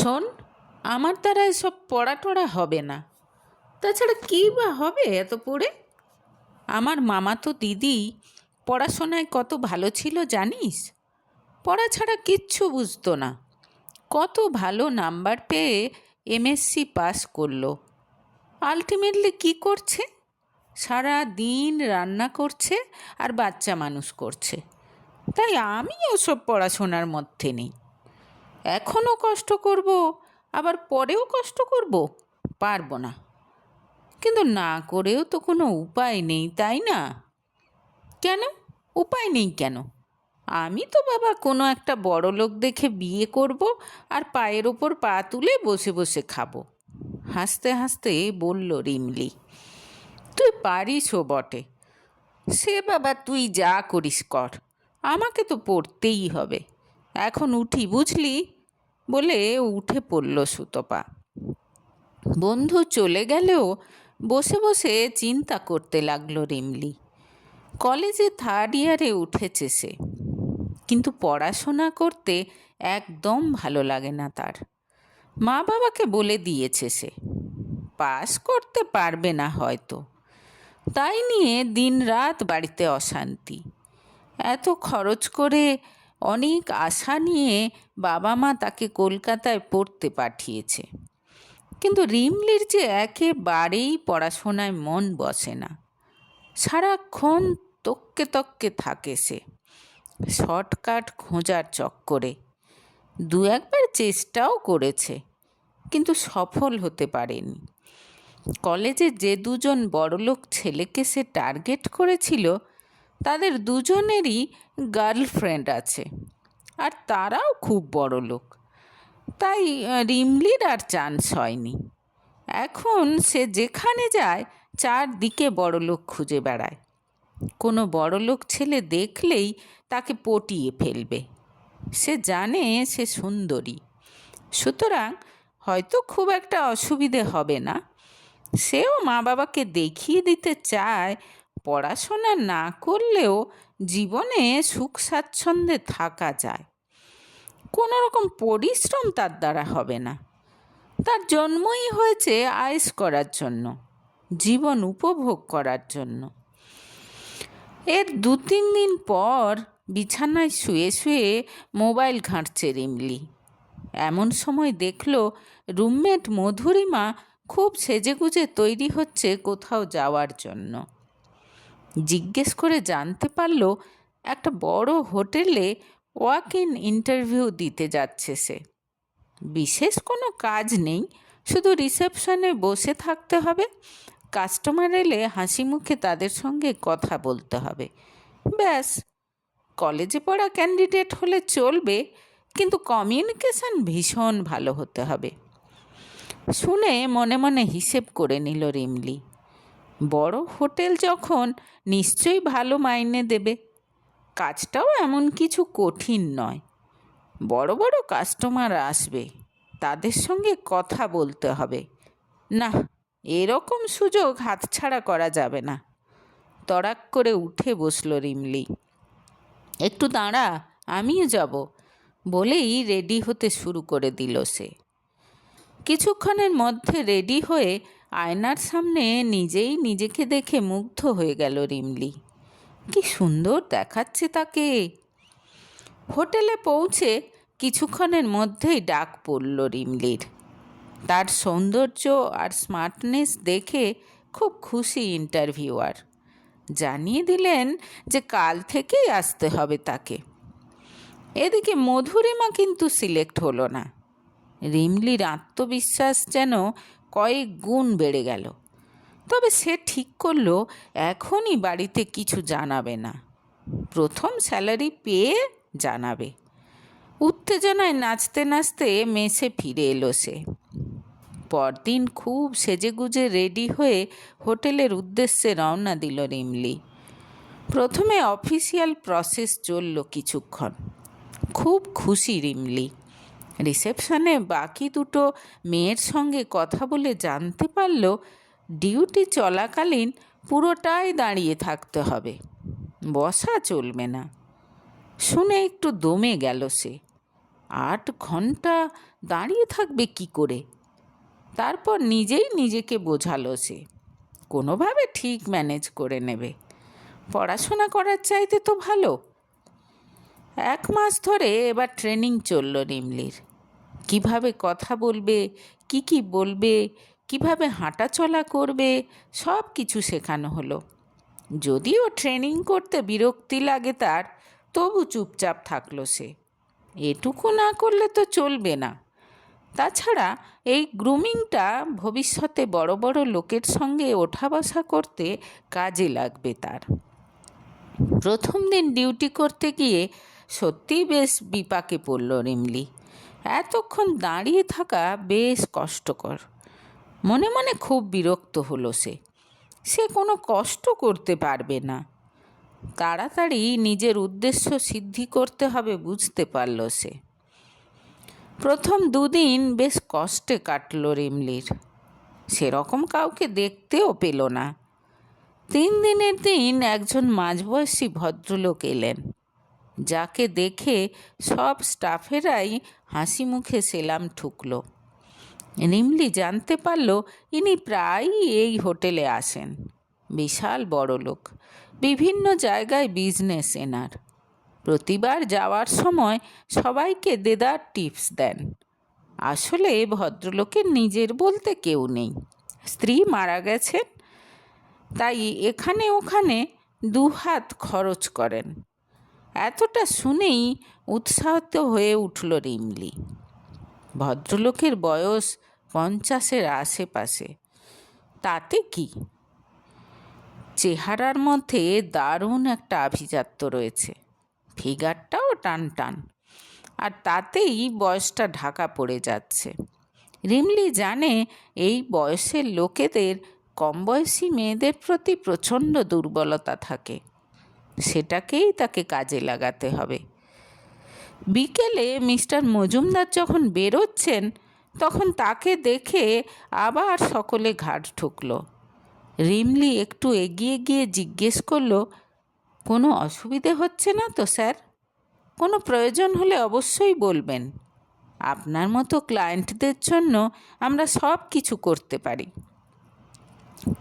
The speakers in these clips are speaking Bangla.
শোন, আমার দ্বারা এসব পড়া টড়া হবে না। তাছাড়া কী বা হবে এত পড়ে? আমার মামাতো দিদি পড়াশোনায় কত ভালো ছিল জানিস? পড়া ছাড়া কিচ্ছু বুঝতো না। কত ভালো নাম্বার পেয়ে এমএসসি পাস করলো। আলটিমেটলি কী করছে? সারা দিন রান্না করছে আর বাচ্চা মানুষ করছে। তাই আমি ওসব পড়াশোনার মধ্যে নেই। এখনও কষ্ট করব, আবার পরেও কষ্ট করব? পারবো না। কিন্তু না করেও তো কোনো উপায় নেই, তাই না? কেন উপায় নেই কেন? আমি তো বাবা কোনো একটা বড় লোক দেখে বিয়ে করব আর পায়ের ওপর পা তুলে বসে বসে খাবো। হাসতে হাসতে বলল রিমলি। তুই পারিসও বটে। সে বাবা তুই যা করিস কর, আমাকে তো পড়তেই হবে। এখন উঠি বুঝলি, বলে উঠে পড়ল সুতপা। বন্ধু চলে গেলেও বসে বসে চিন্তা করতে লাগলো রিমলি। কলেজে থার্ড ইয়ারে উঠেছে সে, কিন্তু পড়াশোনা করতে একদম ভালো লাগে না তার। মা বাবাকে বলে দিয়েছে সে পাস করতে পারবে না হয়তো। তাই নিয়ে দিন রাত বাড়িতে অশান্তি। এত খরচ করে অনেক আশা নিয়ে বাবা মা তাকে কলকাতায় পড়তে পাঠিয়েছে। কিন্তু রিমলির যে একেবারেই পড়াশোনায় মন বসে না। সারাক্ষণ তক্কে তক্কে থাকে সে, শর্টকাট খোঁজার চক্করে। দু একবার চেষ্টাও করেছে, কিন্তু সফল হতে পারেনি। কলেজে যে দুজন বড়লোক ছেলেকে সে টার্গেট করেছিল, তাদের দুজনেরই গার্লফ্রেন্ড আছে, আর তারাও খুব বড়লোক। তাই রিমলির আর চান্স হয়নি। এখন সে যেখানে যায় চারদিকে বড়লোক খুঁজে বেড়ায়। কোনো বড়লোক ছেলে দেখলেই তাকে পটিয়ে ফেলবে। সে জানে সে সুন্দরী, সুতরাং হয়তো খুব একটা অসুবিধে হবে না। সেও মা বাবাকে দেখিয়ে দিতে চায় পড়াশোনা না করলেও জীবনে সুখ স্বাচ্ছন্দ্যে থাকা যায়। কোনো রকম পরিশ্রম তার দ্বারা হবে না। তার জন্মই হয়েছে আয়েশ করার জন্য, জীবন উপভোগ করার জন্য। এর 2-3 দিন পর বিছানায় শুয়ে শুয়ে মোবাইল ঘাঁটছে রিমলি। এমন সময় দেখল রুমমেট মধুরিমা খুব সেজেগুজে তৈরি হচ্ছে কোথাও যাওয়ার জন্য। জিজ্ঞেস করে জানতে পারল একটা বড় হোটেলে ওয়াক ইন ইন্টারভিউ দিতে যাচ্ছে সে। বিশেষ কোনো কাজ নেই, শুধু রিসেপশনে বসে থাকতে হবে। কাস্টমার এলে হাসি মুখে তাদের সঙ্গে কথা বলতে হবে, ব্যাস। কলেজে পড়া ক্যান্ডিডেট হলে চলবে, কিন্তু কমিউনিকেশন ভীষণ ভালো হতে হবে। শুনে মনে মনে হিসেব করে নিল রিমলি। বড় হোটেল যখন, নিশ্চয়ই ভালো মাইনে দেবে। কাজটাও এমন কিছু কঠিন নয়। বড় বড় কাস্টমার আসবে, তাদের সঙ্গে কথা বলতে হবে। না, এরকম সুযোগ হাতছাড়া করা যাবে না। তড়াক করে উঠে বসল রিমলি। একটু দাঁড়া, আমিও যাব, বলেই রেডি হতে শুরু করে দিল সে। কিছুক্ষণের মধ্যে রেডি হয়ে আয়নার সামনে নিজেই নিজেকে দেখে মুগ্ধ হয়ে গেল রিমলি। কি সুন্দর দেখাচ্ছে তাকে। হোটেলে পৌঁছে কিছুক্ষণের মধ্যেই ডাক পড়ল রিমলির। তার সৌন্দর্য আর স্মার্টনেস দেখে খুব খুশি ইন্টারভিউয়ার। জানিয়ে দিলেন যে কাল থেকেই আসতে হবে তাকে। এদিকে মধুরিমা কিন্তু সিলেক্ট হলো না। রিমলির আত্মবিশ্বাস যেন কয়েক গুণ বেড়ে গেল। তবে সে ঠিক করলো এখনই বাড়িতে কিছু জানাবে না, প্রথম স্যালারি পেয়ে জানাবে। উত্তেজনায় নাচতে নাচতে মেসে ফিরে এলো সে। পরদিন খুব সেজেগুজে রেডি হয়ে হোটেলের উদ্দেশ্যে রওনা দিল রিমলি। প্রথমে অফিসিয়াল প্রসেস চলল কিছুক্ষণ। খুব খুশি রিমলি। রিসেপশনে বাকি দুটো মেয়ের সঙ্গে কথা বলে জানতে পারল ডিউটি চলাকালীন পুরোটাই দাঁড়িয়ে থাকতে হবে, বসা চলবে না। শুনে একটু দমে গেল সে। 8 ঘন্টা দাঁড়িয়ে থাকবে কি করে? তারপর নিজেই নিজেকে বোঝালো সে কোনোভাবে ঠিক ম্যানেজ করে নেবে, পড়াশোনা করার চাইতে তো ভালো। 1 মাস ধরে এবার ট্রেনিং চলল রিমলির। কিভাবে কথা বলবে, কি বলবে, কিভাবে হাঁটাচলা করবে, সব কিছু শেখানো হলো। যদিও ট্রেনিং করতে বিরক্তি লাগে তার, তবু চুপচাপ থাকলো সে। এটুকু না করলে তো চলবে না। তাছাড়া এই গ্রুমিংটা ভবিষ্যতে বড় বড় লোকের সঙ্গে ওঠা বসা করতে কাজে লাগবে তার। প্রথম দিন ডিউটি করতে গিয়ে সত্যিই বেশ বিপাকে পড়ল রিমলি। এতক্ষণ দাঁড়িয়ে থাকা বেশ কষ্টকর। মনে মনে খুব বিরক্ত হলো সে কোনো কষ্ট করতে পারবে না। তাড়াতাড়ি নিজের উদ্দেশ্য সিদ্ধি করতে হবে বুঝতে পারল সে। প্রথম 2 দিন বেশ কষ্টে কাটল রিমলির। সেরকম কাউকে দেখতেও পেল না। 3 দিনের দিন একজন মাঝবয়সী ভদ্রলোক এলেন, যাকে দেখে সব স্টাফেরাই হাসি মুখে সেলাম ঠুকল। রিমলি জানতে পারল ইনি প্রায়ই এই হোটেলে আসেন। বিশাল বড় লোক, বিভিন্ন জায়গায় বিজনেস এনার। প্রতিবার যাওয়ার সময় সবাইকে দেদার টিপস দেন। আসলে ভদ্রলোকের নিজের বলতে কেউ নেই, স্ত্রী মারা গেছেন, তাই এখানে ওখানে 2 হাত খরচ করেন। এতটা শুনেই উৎসাহিত হয়ে উঠল রিমলি। ভদ্রলোকের বয়স 50-এর আশেপাশে। তাতে কি, চেহারার মধ্যে দারুণ একটা আভিজাত্য রয়েছে, ফিগারটাও টান টান, আর তাতেই বয়সটা ঢাকা পড়ে যাচ্ছে। রিমলি জানে এই বয়সের লোকেদের কম বয়সী মেয়েদের প্রতি প্রচণ্ড দুর্বলতা থাকে, সেটাকেই তাকে কাজে লাগাতে হবে। বিকেলে মিস্টার মজুমদার যখন বেরোচ্ছেন, তখন তাকে দেখে আবার সকলে ঘাট ঠুকল। রিমলি একটু এগিয়ে গিয়ে জিজ্ঞেস করল, কোনো অসুবিধে হচ্ছে না তো স্যার? কোনো প্রয়োজন হলে অবশ্যই বলবেন। আপনার মতো ক্লায়েন্টদের জন্য আমরা সব কিছু করতে পারি।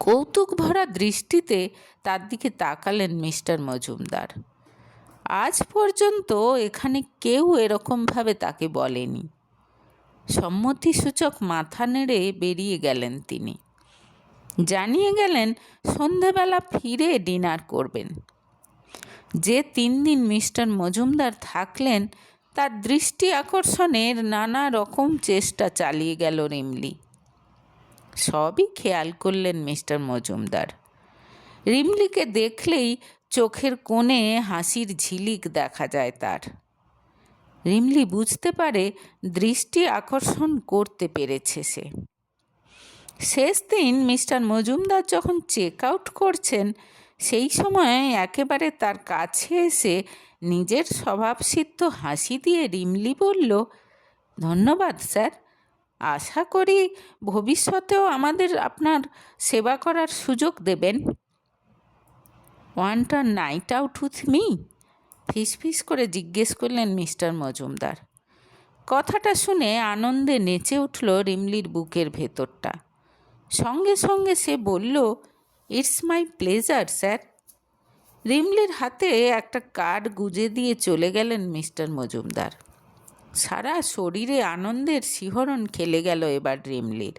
কৌতুক ভরা দৃষ্টিতে তার দিকে তাকালেন মিস্টার মজুমদার। আজ পর্যন্ত এখানে কেউ এরকমভাবে তাকে বলেনি। সম্মতিসূচক মাথা নেড়ে বেরিয়ে গেলেন তিনি। জানিয়ে গেলেন সন্ধেবেলা ফিরে ডিনার করবেন। যে 3 দিন মিস্টার মজুমদার থাকলেন, তার দৃষ্টি আকর্ষণের নানা রকম চেষ্টা চালিয়ে গেল রিমলি। সবই খেয়াল করলেন মিস্টার মজুমদার। রিমলিকে দেখলেই চোখের কোণে হাসির ঝিলিক দেখা যায় তার। রিমলি বুঝতে পারে দৃষ্টি আকর্ষণ করতে পেরেছে সে। শেষ দিন মিস্টার মজুমদার যখন চেক আউট করছেন, সেই সময় একেবারে তার কাছে এসে নিজের স্বভাবসিদ্ধ হাসি দিয়ে রিমলি বলল, ধন্যবাদ স্যার, আশা করি ভবিষ্যতেও আমাদের আপনার সেবা করার সুযোগ দেবেন। Want a night out with me? ফিসফিস করে জিজ্ঞেস করলেন মিস্টার মজুমদার। কথাটা শুনে আনন্দে নেচে উঠল রিমলির বুকের ভেতরটা। সঙ্গে সঙ্গে সে বলল, ইটস মাই প্লেজার স্যার। রিমলির হাতে একটা কার্ড গুজে দিয়ে চলে গেলেন মিস্টার মজুমদার। সারা শরীরে আনন্দের শিহরণ খেলে গেল এবার রিমলির।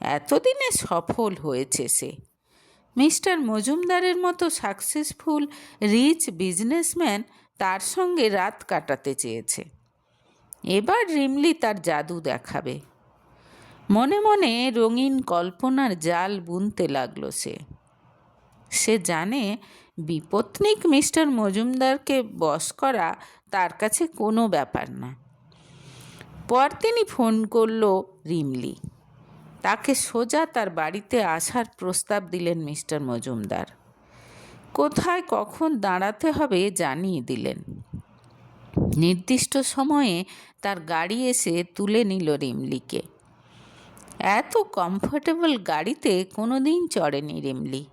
এতদিনে সফল হয়েছে সে। মিস্টার মজুমদারের মতো সাকসেসফুল রিচ বিজনেসম্যান তার সঙ্গে রাত কাটাতে চেয়েছে। এবার রিমলি তার জাদু দেখাবে। মনে মনে রঙিন কল্পনার জাল বুনতে লাগলো সে জানে বিপত্নিক মিস্টার মজুমদারকে বশ করা তার কাছে কোনো ব্যাপার না। পরদিনই ফোন করল রিমলি। তাকে সোজা তার বাড়িতে আসার প্রস্তাব দিলেন মিস্টার মজুমদার। কোথায় কখন দাঁড়াতে হবে জানিয়ে দিলেন। নির্দিষ্ট সময়ে তার গাড়ি এসে তুলে নিল রিমলিকে। এত কমফোর্টেবল গাড়িতে কোনো দিন চড়েনি রিমলি।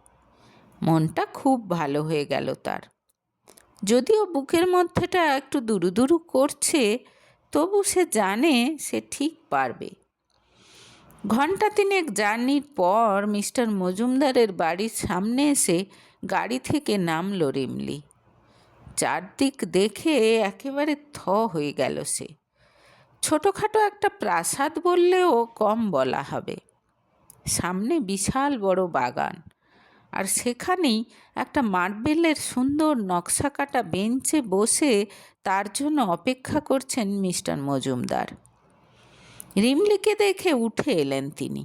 মনটা খুব ভালো হয়ে গেল তার। যদিও বুকের মধ্যেটা একটু দুরু দুরু করছে, তবু সে জানে সে ঠিক পারবে। ঘণ্টা তিনেক জার্নির পর মিস্টার মজুমদারের বাড়ির সামনে এসে গাড়ি থেকে নামল রিমলি। চারদিক দেখে একেবারে থ হয়ে গেল সে। ছোটোখাটো একটা প্রাসাদ বললেও কম বলা হবে। সামনে বিশাল বড় বাগান, আর সেখানেই একটা মার্বেলের সুন্দর নকশা কাটা বেঞ্চে বসে তার জন্য অপেক্ষা করছেন মিস্টার মজুমদার। রিমলিকে দেখে উঠে এলেন তিনি।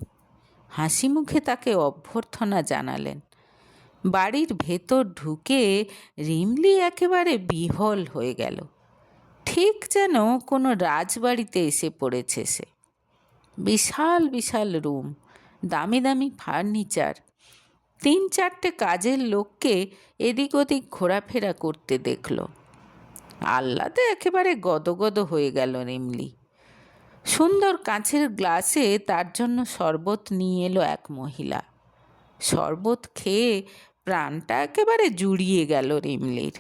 হাসি মুখে তাকে অভ্যর্থনা জানালেন। বাড়ির ভেতর ঢুকে রিমলি একেবারে বিহ্বল হয়ে গেল। ঠিক যেন কোনো রাজবাড়িতে এসে পড়েছে সে। বিশাল বিশাল রুম, দামি দামি ফার্নিচার, 3-4টে কাজের লোককে এদিক ওদিক ঘোরাফেরা করতে দেখল। আহ্লাদে একেবারে গদগদ হয়ে গেল রিমলি। সুন্দর কাঁচের গ্লাসে তার জন্য শরবত নিয়ে এলো এক মহিলা। শরবত খেয়ে প্রাণটা একেবারে জুড়িয়ে গেল রিমলির।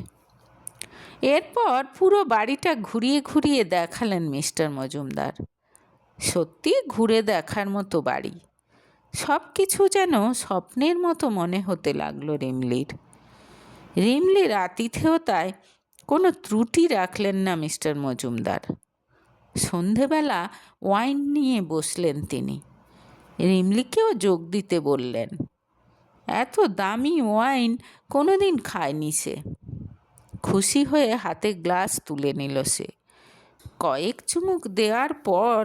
এরপর পুরো বাড়িটা ঘুরিয়ে ঘুরিয়ে দেখালেন মিস্টার মজুমদার। সত্যি ঘুরে দেখার মতো বাড়ি। সব কিছু যেন স্বপ্নের মতো মনে হতে লাগলো রিমলির। রিমলির আতিথেয়তায় কোনো ত্রুটি রাখলেন না মিস্টার মজুমদার। সন্ধেবেলা ওয়াইন নিয়ে বসলেন তিনি। রিমলিকেও যোগ দিতে বললেন। এত দামি ওয়াইন কোনোদিন খায়নি সে। খুশি হয়ে হাতে গ্লাস তুলে নিল সে। কয়েক চুমুক দেওয়ার পর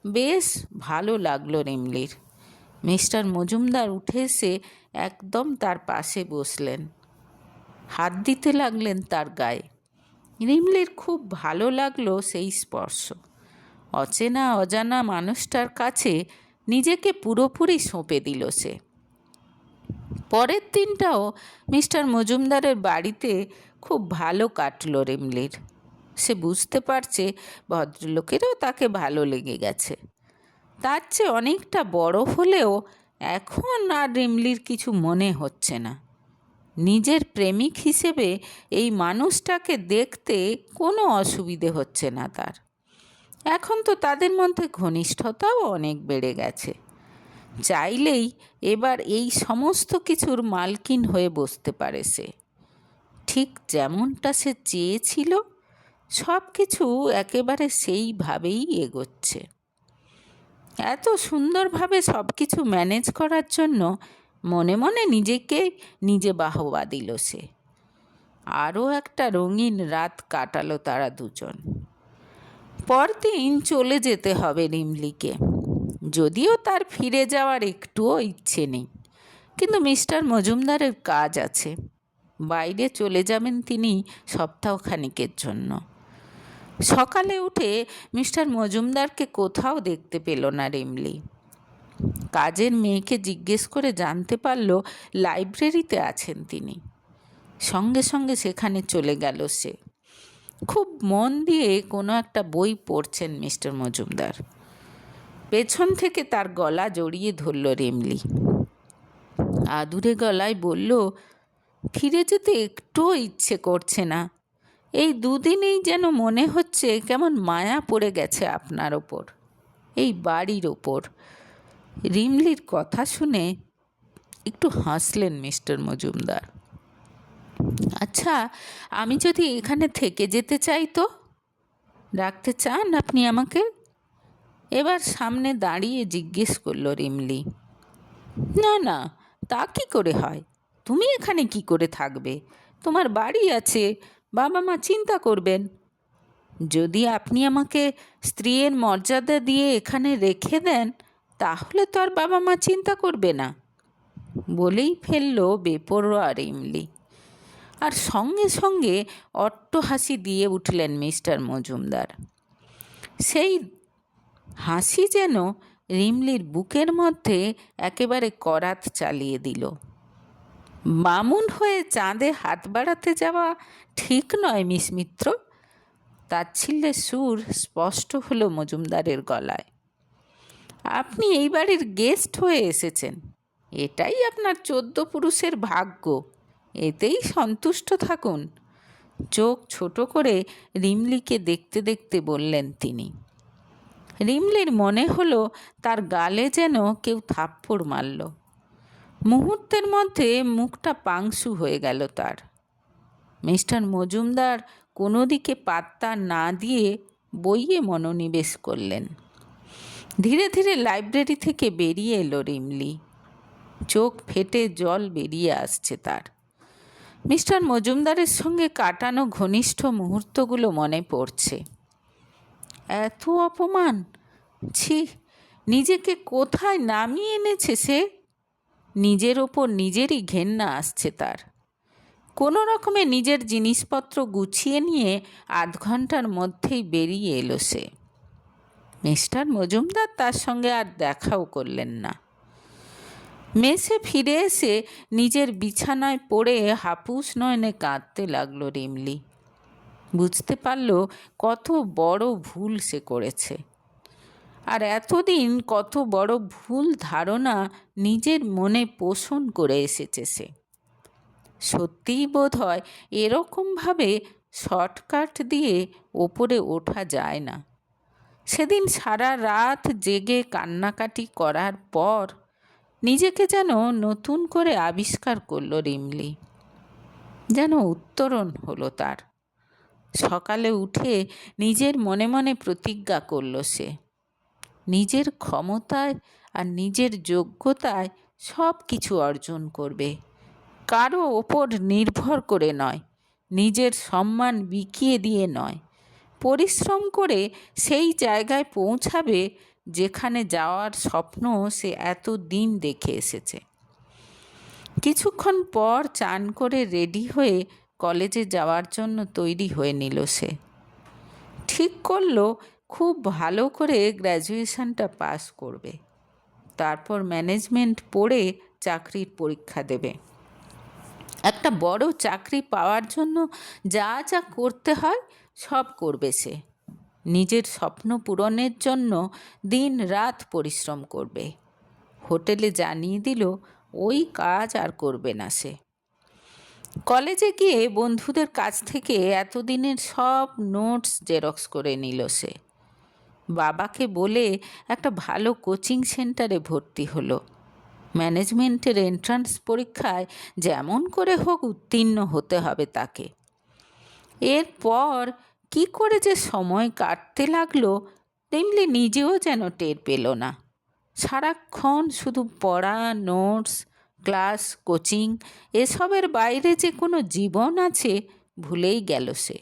বেশ ভালো লাগলো রিমলির। মিস্টার মজুমদার উঠে এসে একদম তার পাশে বসলেন। হাত দিতে লাগলেন তার গায়ে। রিমলির খুব ভালো লাগলো সেই স্পর্শ। অচেনা অজানা মানুষটার কাছে নিজেকে পুরোপুরি সঁপে দিল সে। পরের দিনটাও মিস্টার মজুমদারের বাড়িতে খুব ভালো কাটল রিমলির। সে বুঝতে পারছে ভদ্রলোকেরও তাকে ভালো লেগে গেছে। তার চেয়ে অনেকটা বড় হলেও এখন আর রিমলির কিছু মনে হচ্ছে না। নিজের প্রেমিক হিসেবে এই মানুষটাকে দেখতে কোনো অসুবিধে হচ্ছে না তার। এখন তো তাদের মধ্যে ঘনিষ্ঠতাও অনেক বেড়ে গেছে। চাইলেই এবার এই সমস্ত কিছুর মালকিন হয়ে বসতে পারে সে। ঠিক যেমনটা সে চেয়েছিল সব কিছু একেবারে সেইভাবেই এগোচ্ছে। এত সুন্দরভাবে সব কিছু ম্যানেজ করার জন্য মনে মনে নিজেকে নিজে বাহবা দিল সে। আরও একটা রঙিন রাত কাটালো তারা দুজন। পরদিন চলে যেতে হবে রিমলিকে। যদিও তার ফিরে যাওয়ার একটুও ইচ্ছে নেই, কিন্তু মিস্টার মজুমদারের কাজ আছে। বাইরে চলে যাবেন তিনি সপ্তাহখানিকের জন্য। সকালে উঠে মিস্টার মজুমদারকে কোথাও দেখতে পেল না রিমলি। কাজের মেয়েকে জিজ্ঞেস করে জানতে পারল লাইব্রেরিতে আছেন তিনি। সঙ্গে সঙ্গে সেখানে চলে গেল সে। খুব মন দিয়ে কোনো একটা বই পড়ছেন মিস্টার মজুমদার। পেছন থেকে তার গলা জড়িয়ে ধরল রিমলি। আদুরে গলায় বলল, ফিরে যেতে একটুও ইচ্ছে করছে না। এই দুদিনেই যেন মনে হচ্ছে কেমন মায়া পড়ে গেছে আপনার ওপর, এই বাড়ির ওপর। রিমলির কথা শুনে একটু হাসলেন মিস্টার মজুমদার। আচ্ছা, আমি যদি এখানে থেকে যেতে চাই তো? রাখতে চান আপনি আমাকে? এবার সামনে দাঁড়িয়ে জিজ্ঞেস করল রিমলি। না না, তা কী করে হয়? তুমি এখানে কি করে থাকবে? তোমার বাড়ি আছে, বাবা মা চিন্তা করবেন। যদি আপনি আমাকে স্ত্রীর মর্যাদা দিয়ে এখানে রেখে দেন তাহলে তো আর বাবা মা চিন্তা করবে না, বলেই ফেলল বেপরোয়া রিমলি। আর সঙ্গে সঙ্গে অট্টহাসি দিয়ে উঠলেন মিস্টার মজুমদার। সেই হাসি যেন রিমলির বুকের মধ্যে একেবারে করাত চালিয়ে দিল। বামুন হয়ে চাঁদে হাত বাড়াতে যাওয়া ঠিক নয় মিস মিত্র। তাচ্ছিল্যের সুর স্পষ্ট হলো মজুমদারের গলায়। আপনি এই বাড়ির গেস্ট হয়ে এসেছেন, এটাই আপনার 14 পুরুষের ভাগ্য, এতেই সন্তুষ্ট থাকুন। চোখ ছোট করে রিমলিকে দেখতে দেখতে বললেন তিনি। রিমলির মনে হলো তার গালে যেন কেউ থাপ্পড় মারল। মুহূর্তের মধ্যে মুখটা পাংশু হয়ে গেল তার। মিস্টার মজুমদার কোনো দিকে পাত্তা না দিয়ে বইয়ে মনোনিবেশ করলেন। ধীরে ধীরে লাইব্রেরি থেকে বেরিয়ে এলো রিমলি। চোখ ফেটে জল বেরিয়ে আসছে তার। মিস্টার মজুমদারের সঙ্গে কাটানো ঘনিষ্ঠ মুহূর্তগুলো মনে পড়ছে। এত অপমান! ছি, নিজেকে কোথায় নামিয়ে এনেছে সে! নিজের ওপর নিজেরই ঘেন্না আসছে তার। কোনো রকমে নিজের জিনিসপত্র গুছিয়ে নিয়ে আধ ঘন্টার মধ্যেই বেরিয়ে এলো সে। মিস্টার মজুমদার তার সঙ্গে আর দেখাও করলেন না। মেসে ফিরে এসে নিজের বিছানায় পড়ে হাপুস নয়নে কাঁদতে লাগলো রিমলি। বুঝতে পারল কত বড় ভুল সে করেছে, আর এতদিন কত বড় ভুল ধারণা নিজের মনে পোষণ করে এসেছে সে। সত্যিই বোধ হয় এরকমভাবে শর্টকাট দিয়ে ওপরে ওঠা যায় না। সেদিন সারা রাত জেগে কান্নাকাটি করার পর নিজেকে যেন নতুন করে আবিষ্কার করলো রিমলি। যেন উত্তরণ হলো তার। সকালে উঠে নিজের মনে মনে প্রতিজ্ঞা করল সে, নিজের ক্ষমতায় আর নিজের যোগ্যতায় সব কিছু অর্জন করবে, কারো ওপর নির্ভর করে নয়, নিজের সম্মান বিকিয়ে দিয়ে নয়, পরিশ্রম করে সেই জায়গায় পৌঁছাবে যেখানে যাওয়ার স্বপ্ন সে এত দিন দেখে এসেছে। কিছুক্ষণ পর চান করে রেডি হয়ে কলেজে যাওয়ার জন্য তৈরি হয়ে নিল সে। ঠিক করলো খুব ভালো করে গ্র্যাজুয়েশনটা পাস করবে, তারপর ম্যানেজমেন্ট পড়ে চাকরির পরীক্ষা দেবে। একটা বড় চাকরি পাওয়ার জন্য যা যা করতে হয় সব করবে সে। নিজের স্বপ্ন পূরণের জন্য দিন রাত পরিশ্রম করবে। হোটেলে জানিয়ে দিল ওই কাজ আর করবে না সে। কলেজে গিয়ে বন্ধুদের কাছ থেকে এতদিনের সব নোটস জেরক্স করে নিল সে। বাবাকে বলে একটা ভালো কোচিং সেন্টারে ভর্তি হলো। ম্যানেজমেন্টের এন্ট্রান্স পরীক্ষায় যেমন করে হোক উত্তীর্ণ হতে হবে তাকে। এরপর কি করে যে সময় কাটতে লাগলো রিমলি নিজেও যেন টের পেল না। সারাক্ষণ শুধু পড়া, নোটস, ক্লাস, কোচিং, এসবের বাইরে যে কোনো জীবন আছে ভুলেই গেল সে।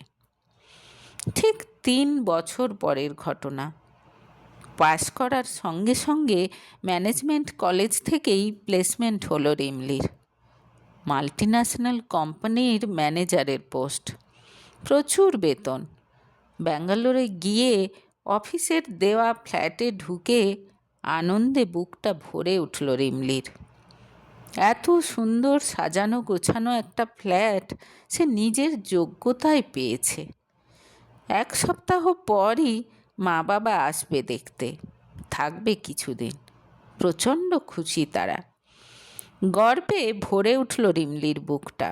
ঠিক 3 বছর পরের ঘটনা। পাশ করার সঙ্গে সঙ্গে ম্যানেজমেন্ট কলেজ থেকেই প্লেসমেন্ট হলো রিমলির। মাল্টিন্যাশনাল কোম্পানির ম্যানেজারের পোস্ট, প্রচুর বেতন। ব্যাঙ্গালোরে গিয়ে অফিসের দেওয়া ফ্ল্যাটে ঢুকে আনন্দে বুকটা ভরে উঠল রিমলির। এত সুন্দর সাজানো গোছানো একটা ফ্ল্যাট সে নিজের যোগ্যতায় পেয়েছে। 1 সপ্তাহ পরই মা বাবা আসবে দেখতে, থাকবে কিছুদিন। প্রচণ্ড খুশি তারা। গর্বে ভরে উঠল রিমলির বুকটা।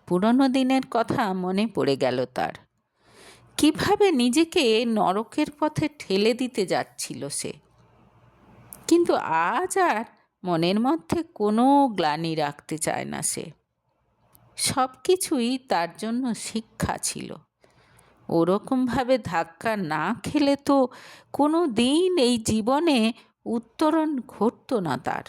পুরনো দিনের কথা মনে পড়ে গেল তার। কিভাবে নিজেকে নরকের পথে ঠেলে দিতে যাচ্ছিল সে। কিন্তু আজ আর মনের মধ্যে কোনো গ্লানি রাখতে চায় না সে। সব কিছুই তার জন্য শিক্ষা ছিল। ওরকমভাবে ধাক্কা না খেলে তো কোনো দিন এই জীবনে উত্তরণ ঘটতো না তার।